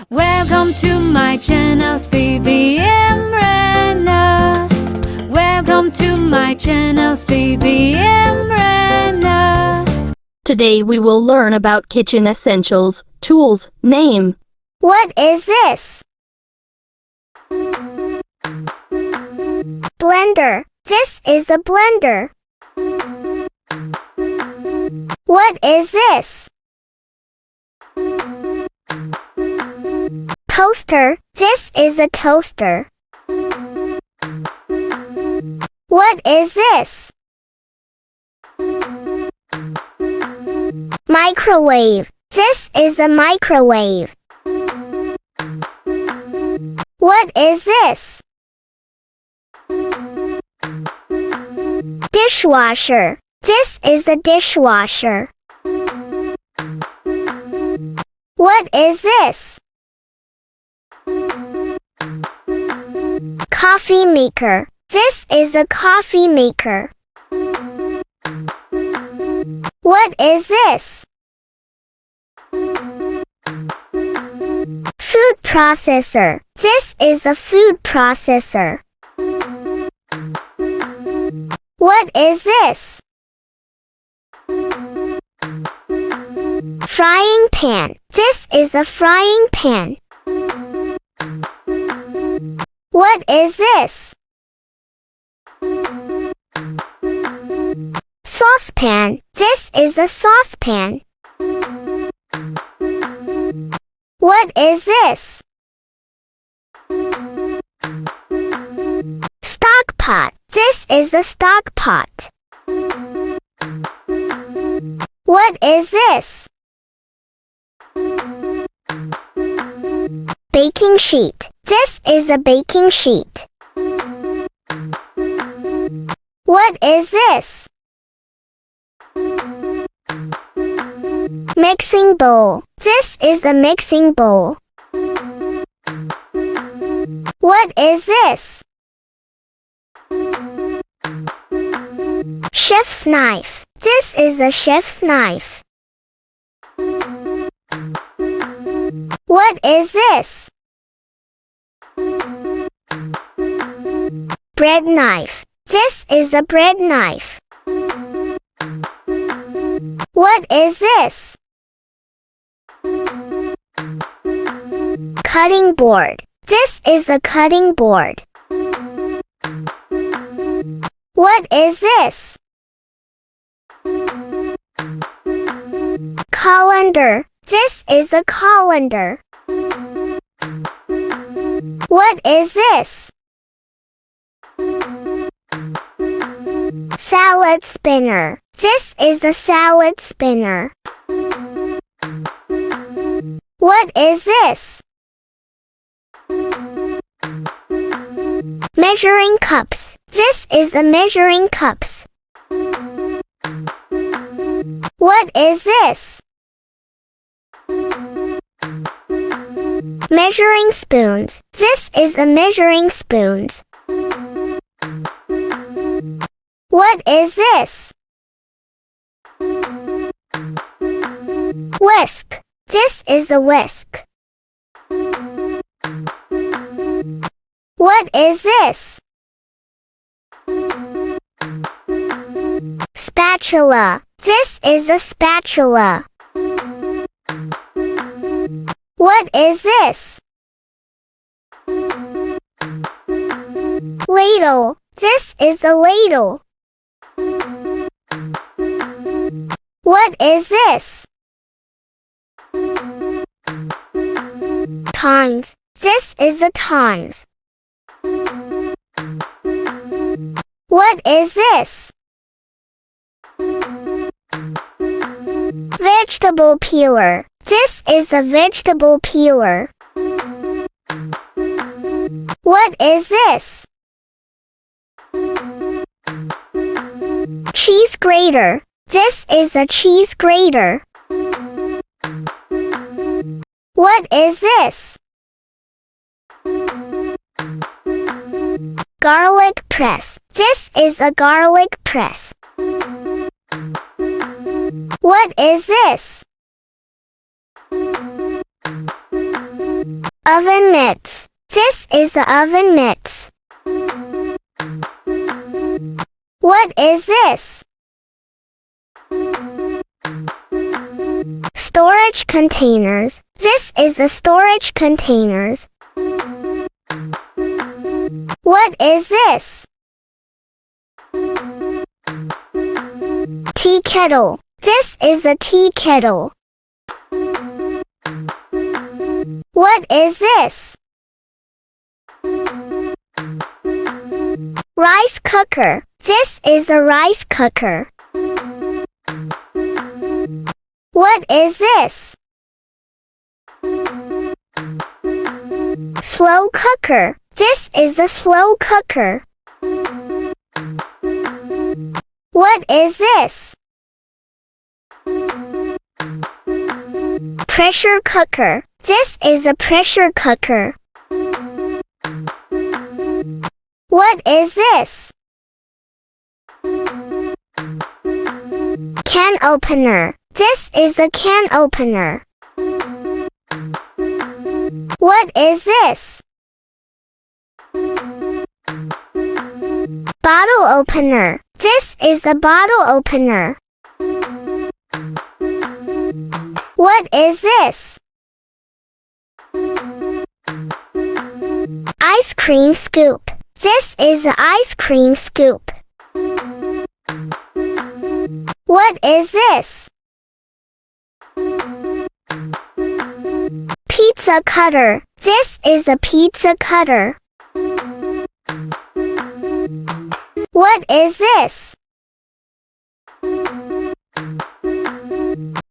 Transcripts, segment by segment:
Welcome to my channel, BBM Rana. Welcome to my channel, BBM Rana. Today we will learn about kitchen essentials, tools, name. What is this? Blender. This is a blender. What is this? Toaster. This is a toaster. What is this? Microwave. This is a microwave. What is this? Dishwasher. This is a dishwasher. What is this? Coffee maker. This is a coffee maker. What is this? Food processor. This is a food processor. What is this? Frying pan. This is a frying pan. What is this? Saucepan. This is a saucepan. What is this? Stock pot. This is a stock pot. What is this? Baking sheet. This is a baking sheet. What is this? Mixing bowl. This is a mixing bowl. What is this? Chef's knife. This is a chef's knife. What is this? Bread knife. This is a bread knife. What is this? Cutting board. This is a cutting board. What is this? Colander. This is a colander. What is this? Salad spinner. This is a salad spinner. What is this? Measuring cups. This is a measuring cups. What is this? Measuring spoons. This is a measuring spoons. What is this? Whisk. This is a whisk. What is this? Spatula. This is a spatula. What is this? Ladle. This is a ladle. What is this? Tongs. This is a tongs. What is this? Vegetable peeler. This is a vegetable peeler. What is this? Cheese grater. This is a cheese grater. What is this? Garlic press. This is a garlic press. What is this? Oven mitts. This is the oven mitts. What is this? Storage containers. This is the storage containers. What is this? Tea kettle. This is a tea kettle. What is this? Rice cooker. This is a rice cooker. What is this? Slow cooker. This is a slow cooker. What is this? Pressure cooker. This is a pressure cooker. What is this? Can opener. This is a can opener. What is this? Bottle opener. This is a bottle opener. What is this? Ice cream scoop. This is an ice cream scoop. What is this? Pizza cutter. This is a pizza cutter. What is this?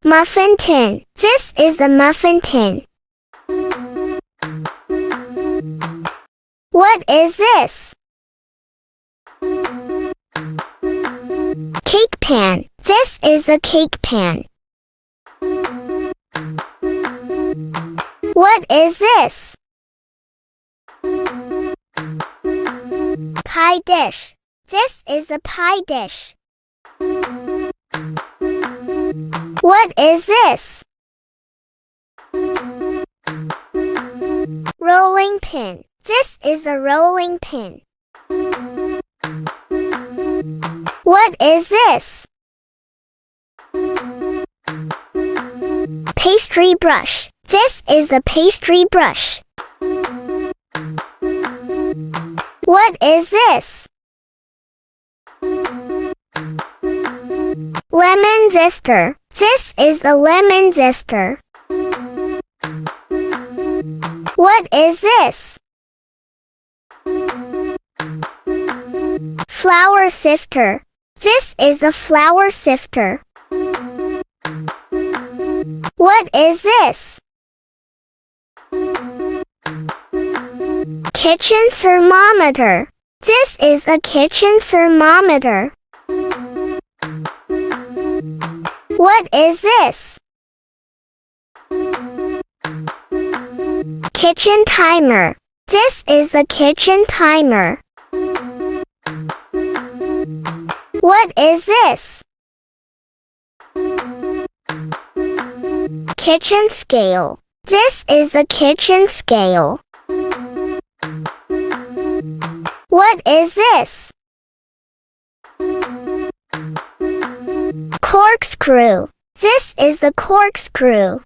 Muffin tin. This is a muffin tin. What is this? Cake pan. This is a cake pan. What is this? Pie dish. This is a pie dish. What is this? Rolling pin. This is a rolling pin. What is this? Pastry brush. This is a pastry brush. What is this? Lemon zester. This is a lemon zester. What is this? Flour sifter. This is a flour sifter. What is this? Kitchen thermometer. This is a kitchen thermometer. What is this? Kitchen timer. This is a kitchen timer. What is this? Kitchen scale. This is a kitchen scale. What is this? Corkscrew. This is a corkscrew.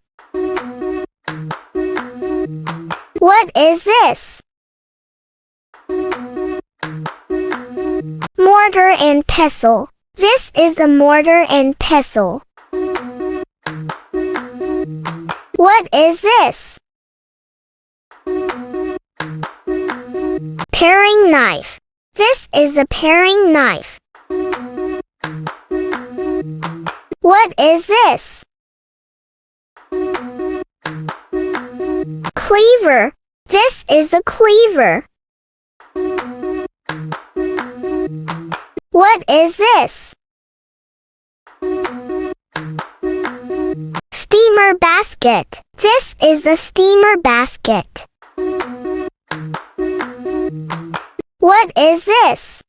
What is this? Mortar and pestle. This is a mortar and pestle. What is this? Paring knife. This is a paring knife. What is this? Cleaver. This is a cleaver. What is this? Steamer basket. This is a steamer basket. What is this?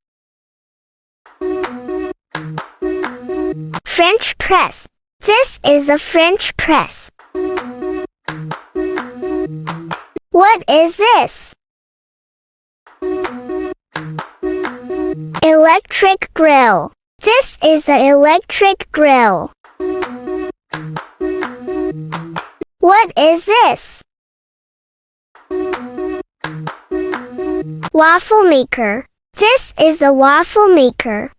French press. This is a French press. What What is this? Electric grill. This is an electric grill. What is this? Waffle maker. This is a waffle maker.